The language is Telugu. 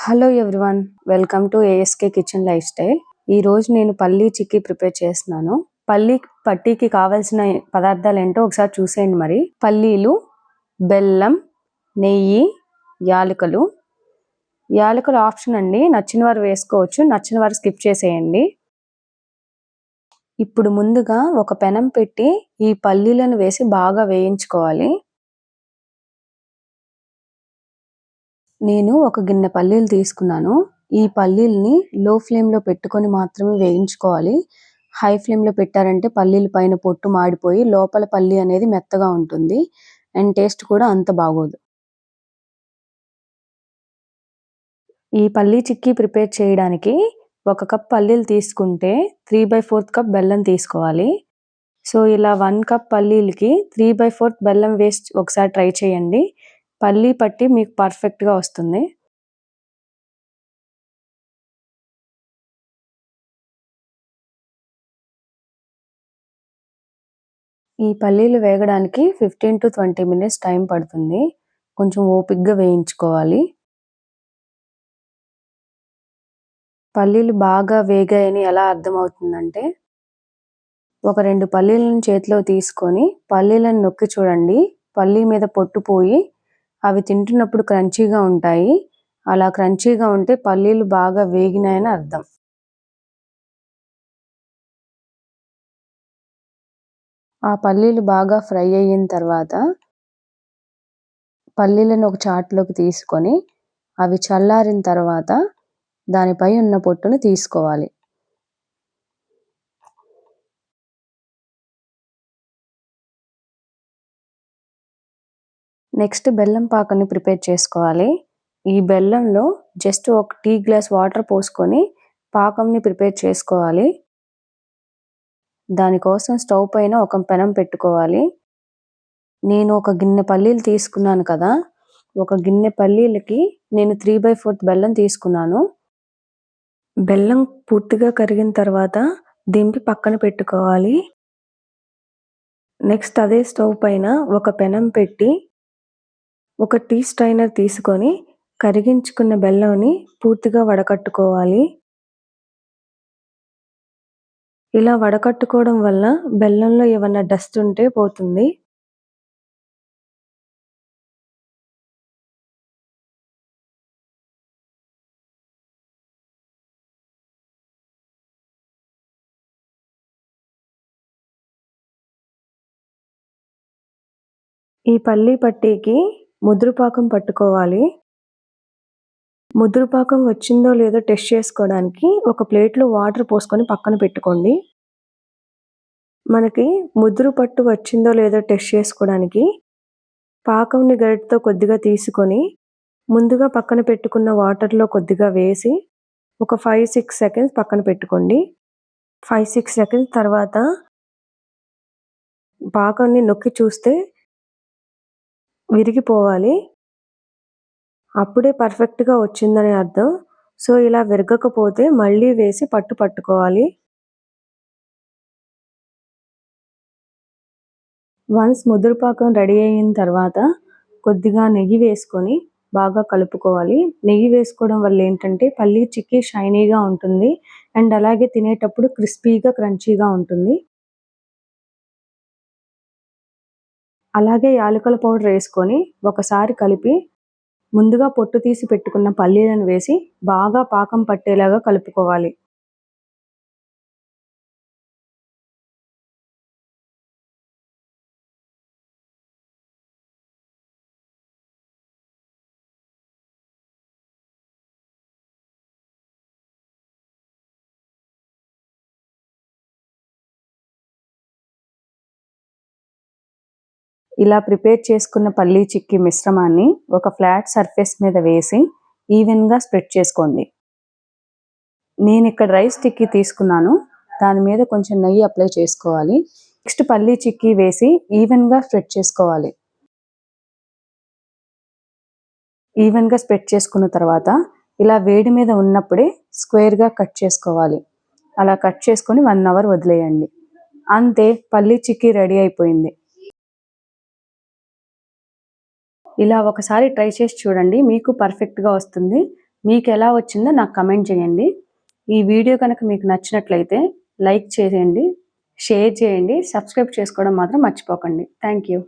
Hello everyone, welcome to ASK kitchen life style. ఈరోజు నేను పల్లీ చిక్కీ ప్రిపేర్ చేస్తున్నాను. పల్లీ పట్టీకి కావాల్సిన పదార్థాలు ఏంటో ఒకసారి చూసేయండి. మరి పల్లీలు, బెల్లం, నెయ్యి, యాలకులు. యాలకులు ఆప్షన్ అండి, నచ్చిన వారు వేసుకోవచ్చు, నచ్చిన వారు స్కిప్ చేసేయండి. ఇప్పుడు ముందుగా ఒక పెనం పెట్టి ఈ పల్లీలను వేసి బాగా వేయించుకోవాలి. నేను ఒక గిన్నె పల్లీలు తీసుకున్నాను. ఈ పల్లీల్ని లో ఫ్లేమ్లో పెట్టుకొని మాత్రమే వేయించుకోవాలి. హై ఫ్లేమ్లో పెట్టారంటే పల్లీల పైన పొట్టు మాడిపోయి లోపల పల్లీ అనేది మెత్తగా ఉంటుంది అండ్ టేస్ట్ కూడా అంత బాగోదు. ఈ పల్లీ చిక్కీ ప్రిపేర్ చేయడానికి 1 కప్ పల్లీలు తీసుకుంటే 3/4 కప్ బెల్లం తీసుకోవాలి. సో ఇలా 1 కప్ పల్లీలకి 3/4 బెల్లం వేసి ఒకసారి ట్రై చేయండి. పల్లీ పట్టి మీకు పర్ఫెక్ట్గా వస్తుంది. ఈ పల్లీలు వేగడానికి 15 to 20 మినిట్స్ టైం పడుతుంది. కొంచెం ఓపికగా వేయించుకోవాలి. పల్లీలు బాగా వేగాయని ఎలా అర్థమవుతుందంటే, ఒక 2 పల్లీలను చేతిలో తీసుకొని పల్లీలను నొక్కి చూడండి. పల్లీ మీద పొట్టు పోయి అవి తింటున్నప్పుడు క్రంచీగా ఉంటాయి. అలా క్రంచీగా ఉంటే పల్లీలు బాగా వేగినాయని అర్థం. ఆ పల్లీలు బాగా ఫ్రై అయిన తర్వాత పల్లీలను ఒక చాట్లోకి తీసుకొని అవి చల్లారిన తర్వాత దానిపై ఉన్న పొట్టును తీసుకోవాలి. నెక్స్ట్ బెల్లం పాకాన్ని ప్రిపేర్ చేసుకోవాలి. ఈ బెల్లంలో జస్ట్ ఒక టీ గ్లాస్ వాటర్ పోసుకొని పాకంని ప్రిపేర్ చేసుకోవాలి. దానికోసం స్టవ్ పైన ఒక పెనం పెట్టుకోవాలి. నేను ఒక గిన్నె పల్లీలు తీసుకున్నాను కదా, ఒక గిన్నె పల్లీలకి నేను 3/4 బెల్లం తీసుకున్నాను. బెల్లం పూర్తిగా కరిగిన తర్వాత దింపి పక్కన పెట్టుకోవాలి. నెక్స్ట్ అదే స్టవ్ పైన ఒక పెనం పెట్టి ఒక టీ స్ట్రైనర్ తీసుకొని కరిగించుకున్న బెల్లంని పూర్తిగా వడకట్టుకోవాలి. ఇలా వడకట్టుకోవడం వల్ల బెల్లంలో ఏమన్నా డస్ట్ ఉంటే పోతుంది. ఈ పల్లీ పట్టీకి ముదురుపాకం పట్టుకోవాలి. ముదురుపాకం వచ్చిందో లేదో టెస్ట్ చేసుకోవడానికి ఒక ప్లేట్లో వాటర్ పోసుకొని పక్కన పెట్టుకోండి. మనకి ముదురు పట్టు వచ్చిందో లేదో టెస్ట్ చేసుకోవడానికి పాకంని గరిటెతో కొద్దిగా తీసుకొని ముందుగా పక్కన పెట్టుకున్న వాటర్లో కొద్దిగా వేసి ఒక 5-6 సెకండ్స్ పక్కన పెట్టుకోండి. 5-6 సెకండ్స్ తర్వాత పాకాన్ని నొక్కి చూస్తే విరిగిపోవాలి. అప్పుడే పర్ఫెక్ట్గా వచ్చిందని అర్థం. సో ఇలా విరగకపోతే మళ్ళీ వేసి పట్టుకోవాలి. వన్స్ ముదురుపాకం రెడీ అయిన తర్వాత కొద్దిగా నెయ్యి వేసుకొని బాగా కలుపుకోవాలి. నెయ్యి వేసుకోవడం వల్ల ఏంటంటే పల్లీ చిక్కీ షైనీగా ఉంటుంది అండ్ అలాగే తినేటప్పుడు క్రిస్పీగా క్రంచీగా ఉంటుంది. అలాగే యాలకుల పౌడర్ వేసుకొని ఒకసారి కలిపి ముందుగా పొట్టు తీసి పెట్టుకున్న పల్లీలను వేసి బాగా పాకం పట్టేలాగా కలుపుకోవాలి. ఇలా ప్రిపేర్ చేసుకున్న పల్లీ చిక్కీ మిశ్రమాన్ని ఒక ఫ్లాట్ సర్ఫేస్ మీద వేసి ఈవెన్గా స్ప్రెడ్ చేసుకోండి. నేను ఇక్కడ రైస్ టిక్కీ తీసుకున్నాను. దాని మీద కొంచెం నెయ్యి అప్లై చేసుకోవాలి. నెక్స్ట్ పల్లీ చిక్కీ వేసి ఈవెన్గా స్ప్రెడ్ చేసుకోవాలి. ఈవెన్గా స్ప్రెడ్ చేసుకున్న తర్వాత ఇలా వేడి మీద ఉన్నప్పుడే స్క్వేర్గా కట్ చేసుకోవాలి. అలా కట్ చేసుకొని 1 అవర్ వదిలేయండి. అంతే, పల్లీ చిక్కీ రెడీ అయిపోయింది. ఇలా ఒకసారి ట్రై చేసి చూడండి, మీకు పర్ఫెక్ట్గా వస్తుంది. మీకు ఎలా వచ్చిందో నాకు కమెంట్ చేయండి. ఈ వీడియో కనుక మీకు నచ్చినట్లయితే లైక్ చేయండి, షేర్ చేయండి, సబ్స్క్రైబ్ చేసుకోవడం మాత్రం మర్చిపోకండి. Thank you.